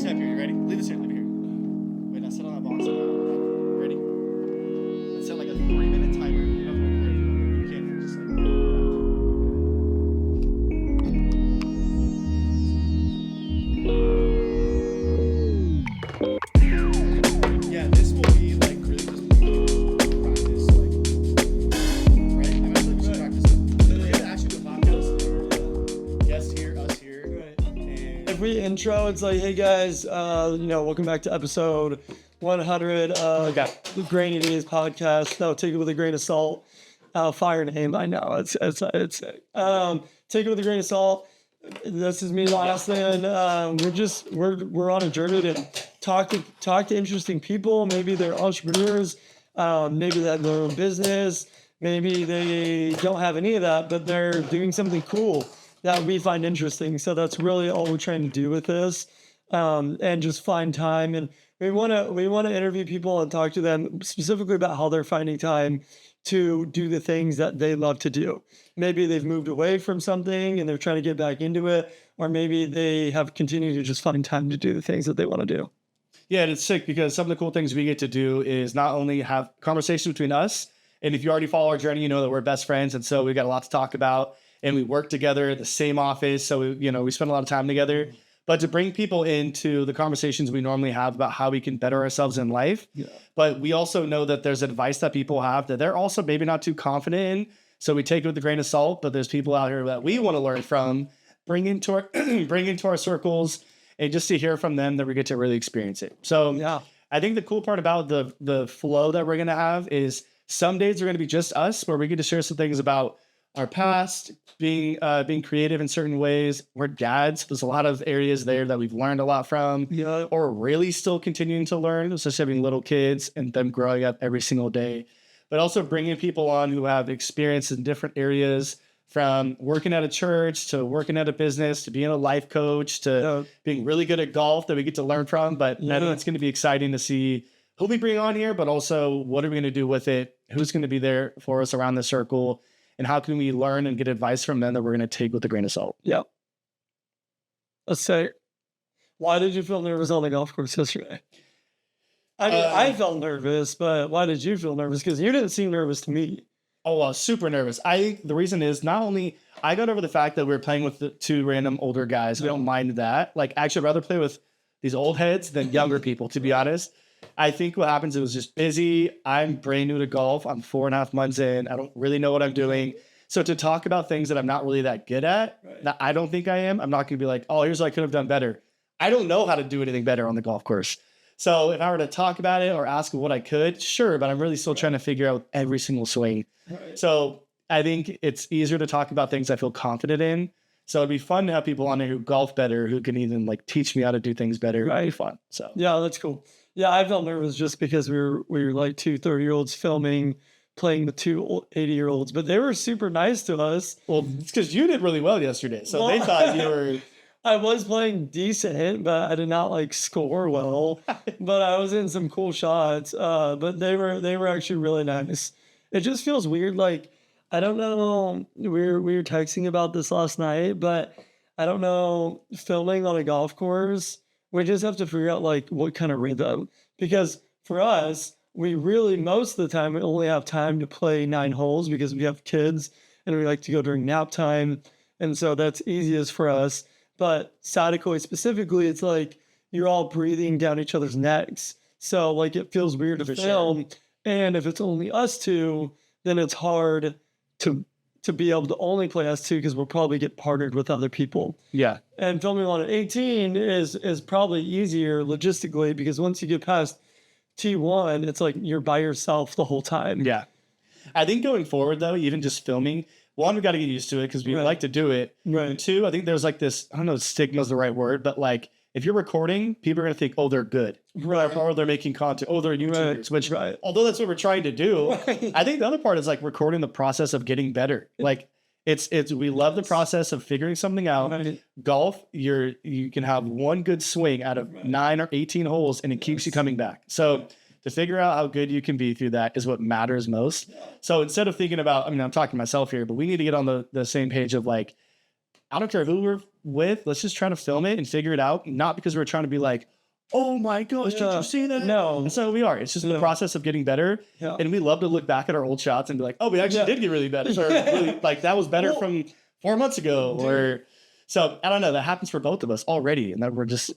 this here. You ready? Leave this here. Leave it here. Wait, now sit on that box. Ready? Let's set like a 3-minute timer. You don't have to go crazy. You can't just like. Yeah, this will be like really just practice, like, right? I'm actually just practice. We're gonna actually do a podcast. Guest here, us here. And Every intro, it's like, hey guys, welcome back to episode 100. Got the Grain Ideas podcast. No, take it with a grain of salt. Fire name, I know. It's take it with a grain of salt. This is me, Austin. We're on a journey to talk to interesting people. Maybe they're entrepreneurs. Maybe they have their own business. Maybe they don't have any of that, but they're doing something cool that we find interesting. So that's really all we're trying to do with this, and just find time. And we want to interview people and talk to them specifically about how they're finding time to do the things that they love to do. Maybe they've moved away from something and they're trying to get back into it, or maybe they have continued to just find time to do the things that they want to do. yeah, and it's sick because some of the cool things we get to do is not only have conversations between us, and if you already follow our journey, you know that we're best friends, and so we've got a lot to talk about, and we work together at the same office, so we spend a lot of time together. But to bring people into the conversations we normally have about how we can better ourselves in life, but we also know that there's advice that people have that they're also maybe not too confident in, so we take it with a grain of salt. But there's people out here that we want to learn from, bring into our circles, and just to hear from them that we get to really experience it. So Yeah. I think the cool part about the flow that we're going to have is some days are going to be just us, where we get to share some things about our past, being creative in certain ways. We're dads. There's a lot of areas there that we've learned a lot from, Yeah. or really still continuing to learn, especially having little kids and them growing up every single day. But also bringing people on who have experience in different areas, from working at a church to working at a business to being a life coach to being really good at golf that we get to learn from. But I think it's going to be exciting to see who we bring on here, but also what are we going to do with it? Who's going to be there for us around the circle? And how can we learn and get advice from them that we're going to take with a grain of salt? Yeah. Let's say, why did you feel nervous on the golf course yesterday? I mean, I felt nervous, but why did you feel nervous? Because you didn't seem nervous to me. Oh, I was super nervous. The reason is not only I got over the fact that we were playing with the two random older guys. I don't mind that. Like, actually, I'd rather play with these old heads than younger people, to be honest. I think what happens, it was just busy. I'm brand new to golf. I'm 4.5 months in. I don't really know what I'm doing. So to talk about things that I'm not really that good at, that I don't think I am, I'm not going to be like, oh, here's what I could have done better. I don't know how to do anything better on the golf course. So if I were to talk about it or ask what I could, sure, but I'm really still trying to figure out every single swing. So I think it's easier to talk about things I feel confident in. So it'd be fun to have people on there who golf better, who can even like teach me how to do things better. It'd be fun. So Yeah, that's cool. Yeah, I felt nervous just because we were like two 30-year-olds filming, playing with two 80-year-olds, but they were super nice to us. Well, it's because you did really well yesterday. So they thought you were. I was playing decent, but I did not like score well. But I was in some cool shots. But they were actually really nice. It just feels weird. Like, I don't know. We were texting about this last night, but I don't know. Filming on a golf course, we just have to figure out like what kind of rhythm. Because for us, we really most of the time we only have time to play 9 holes because we have kids and we like to go during nap time, and so that's easiest for us. But Sadikoi specifically, it's like you're all breathing down each other's necks. So like it feels weird to film. Sure. And if it's only us two, then it's hard to be able to only play us two because we'll probably get partnered with other people. Yeah. And filming on an 18 is probably easier logistically because once you get past T1, it's like you're by yourself the whole time. Yeah. I think going forward though, even just filming, one, we got to get used to it because we like to do it. Right. Two, I think there's like this, I don't know if stigma is the right word, but like if you're recording, people are going to think, oh, they're good. Right. Or they're making content. Oh, they're YouTubers. Which, although that's what we're trying to do, I think the other part is like recording the process of getting better. Like it's we love the process of figuring something out. Right. Golf, you can have one good swing out of 9 or 18 holes and it keeps you coming back. So to figure out how good you can be through that is what matters most. So instead of thinking about, I mean, I'm talking to myself here, but we need to get on the same page of like, I don't care who we're with, let's just try to film it and figure it out. Not because we're trying to be like, oh my gosh, did Yeah. you see that? No. And so we are. It's just the No. process of getting better. Yeah. And we love to look back at our old shots and be like, oh, we actually Yeah. did get really better. Or really, like that was better Well, from 4 months ago. dude. Or so I don't know. That happens for both of us already. And that we're just,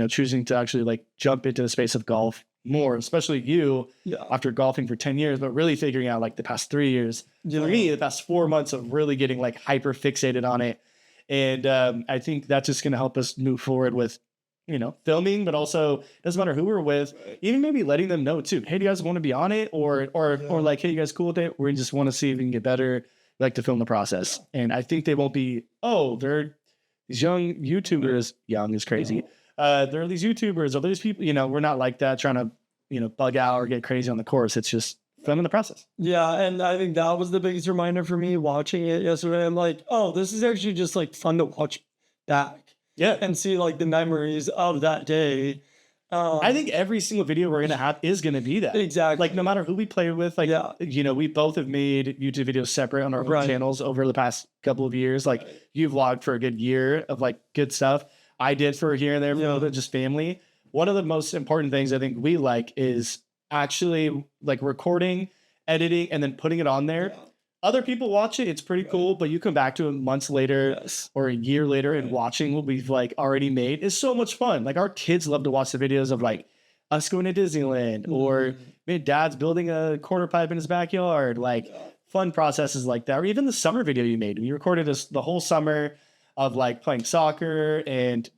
choosing to actually like jump into the space of golf more, especially you Yeah. after golfing for 10 years, but really figuring out like the past 3 years. Yeah. For me, the past 4 months of really getting like hyper fixated on it. And I think that's just going to help us move forward with, filming, but also doesn't matter who we're with, even maybe letting them know too. Hey, do you guys want to be on it? Or like, hey, you guys cool with it? We just want to see if we can get better. We like to film the process. And I think they won't be, oh, they're these young YouTubers, young is crazy. There are these YouTubers or these people, we're not like that trying to, bug out or get crazy on the course. It's just filming the process. Yeah, and I think that was the biggest reminder for me watching it yesterday. I'm like, oh, this is actually just like fun to watch back Yeah. and see like the memories of that day. I think every single video we're going to have is going to be that. Exactly. Like no matter who we play with, like, Yeah. we both have made YouTube videos separate on our own Right. channels over the past couple of years. Like you vlogged for a good year of like good stuff. I did for here and there, for a little bit, just family. One of the most important things I think we like is actually like recording, editing, and then putting it on there. Yeah. Other people watch it. It's pretty cool, but you come back to it months later Yes. or a year later and watching what we've like already made is so much fun. Like our kids love to watch the videos of like us going to Disneyland or maybe dad's building a quarter pipe in his backyard, like fun processes like that. Or even the summer video you made. You recorded the whole summer of like playing soccer and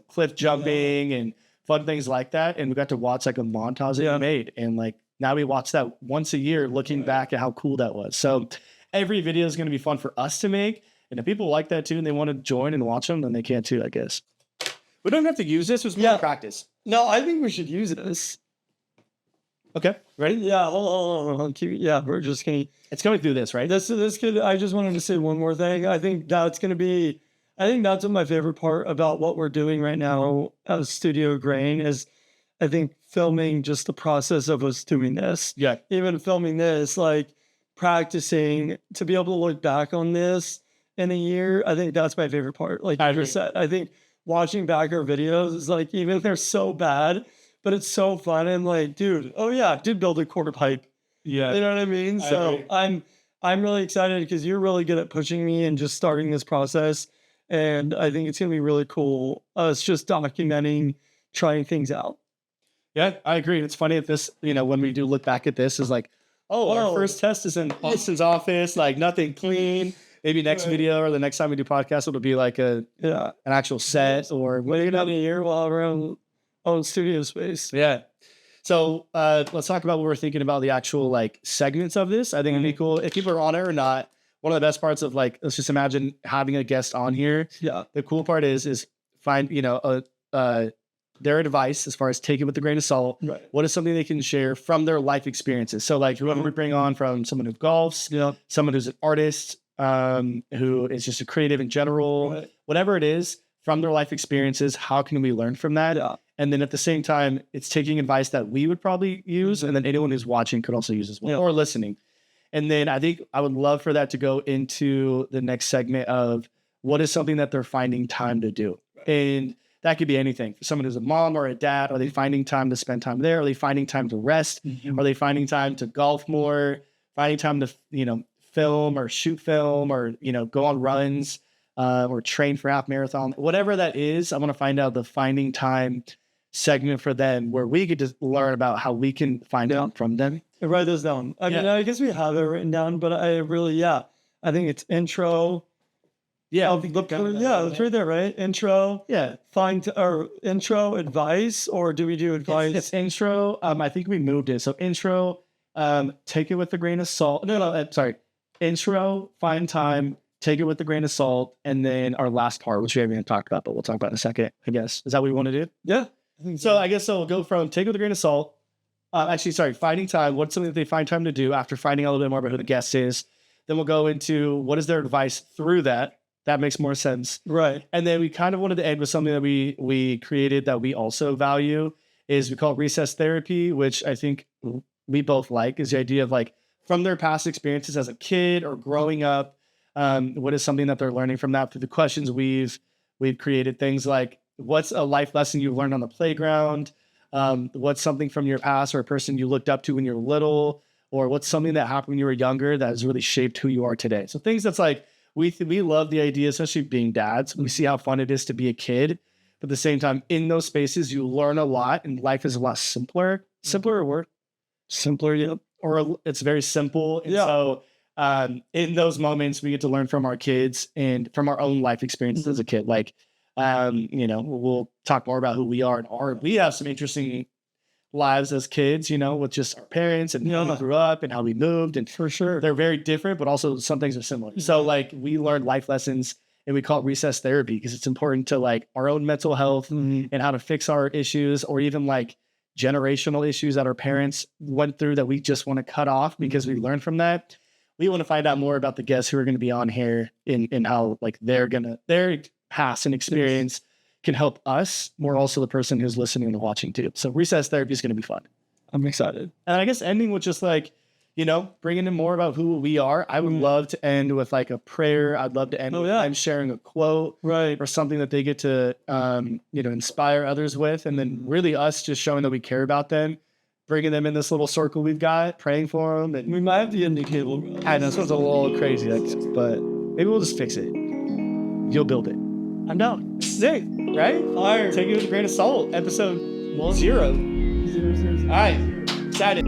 cliff jumping and fun things like that. And we got to watch like a montage that you made. And like now we watch that once a year, looking back at how cool that was. So every video is going to be fun for us to make. And if people like that too and they want to join and watch them, then they can too, I guess. We don't have to use this. It's more practice. No, I think we should use this. Okay, ready? Yeah, hold on. We're just gonna. It's going through this, right? This could. I just wanted to say one more thing. I think that's what my favorite part about what we're doing right now as Studio Grain is. I think filming just the process of us doing this. Yeah. Even filming this, like practicing to be able to look back on this in a year. I think that's my favorite part. Like I you agree. just said, I think watching back our videos is like, even if they're so bad, but it's so fun. And like, dude, oh yeah, I did build a quarter pipe. Yeah. You know what I mean? I So agree. I'm really excited because you're really good at pushing me and just starting this process. And I think it's gonna be really cool. Us just documenting, trying things out. Yeah, I agree. It's funny if this, when we do look back at this is like, oh, our Whoa. first test is in Austin's office, like nothing clean. Maybe next Right. video or the next time we do podcast, it'll be like an actual set or Maybe in a year we'll have our own studio space. Yeah. So let's talk about what we're thinking about the actual like segments of this. I think it'd be cool if people are on it or not. One of the best parts of like, let's just imagine having a guest on here. Yeah. The cool part is find, their advice as far as take it with a grain of salt. Right. What is something they can share from their life experiences? So like whoever we bring on, from someone who golfs, Yeah. someone who's an artist, who is just a creative in general, Right. whatever it is, from their life experiences, how can we learn from that? Yeah. And then at the same time, it's taking advice that we would probably use, and then anyone who's watching could also use as well, Yeah. or listening. And then I think I would love for that to go into the next segment of what is something that they're finding time to do. And that could be anything. For someone who's a mom or a dad, are they finding time to spend time there? Are they finding time to rest? Are they finding time to golf more? Finding time to, film or shoot film or, go on runs or train for half marathon? Whatever that is, I want to find out the finding time segment for them where we could just learn about how we can find out from them. Write this down. I mean, I guess we have it written down, but I think it's intro. Yeah. It's right there, right? Intro. Yeah. Or intro advice, or do we do advice? It's intro. I think we moved it. So intro, take it with a grain of salt. No, sorry. Intro, find time, take it with a grain of salt, and then our last part, which we haven't even talked about, but we'll talk about in a second, I guess. Is that what we want to do? Yeah. I think So I guess we'll go from take it with a grain of salt. Finding time. What's something that they find time to do after finding out a little bit more about who the guest is? Then we'll go into what is their advice through that. That makes more sense. Right. And then we kind of wanted to end with something that we created that we also value is we call it recess therapy, which I think we both like, is the idea of like from their past experiences as a kid or growing up, what is something that they're learning from that through the questions we've created. Things like what's a life lesson you learned on the playground? What's something from your past or a person you looked up to when you were little, or what's something that happened when you were younger that has really shaped who you are today? So things that's like, we love the idea, especially being dads. We see how fun it is to be a kid. But at the same time, in those spaces, you learn a lot and life is a lot simpler. Simpler word? Simpler, yep. Or it's very simple. And Yeah. so in those moments, we get to learn from our kids and from our own life experiences as a kid. Like, we'll talk more about who we are and we have some interesting lives as kids, with just our parents and how we grew up and how we moved. And For sure. they're very different, but also some things are similar. So like we learned life lessons and we call it recess therapy because it's important to like our own mental health and how to fix our issues, or even like generational issues that our parents went through that we just want to cut off because we learned from that. We want to find out more about the guests who are going to be on here and how like their past and experience can help us, more also the person who's listening and watching too. So recess therapy is going to be fun. I'm excited. And I guess ending with just like, bringing in more about who we are. I would love to end with like a prayer. I'd love to end with them sharing a quote, Right. or something that they get to, inspire others with. And then really us just showing that we care about them, bringing them in this little circle we've got, praying for them. And We might have the ending cable. I know this one's a little crazy, but maybe we'll just fix it. You'll build it. I'm down. Sick, right? Fire. Take it with a grain of salt. Episode 0. All right. Excited.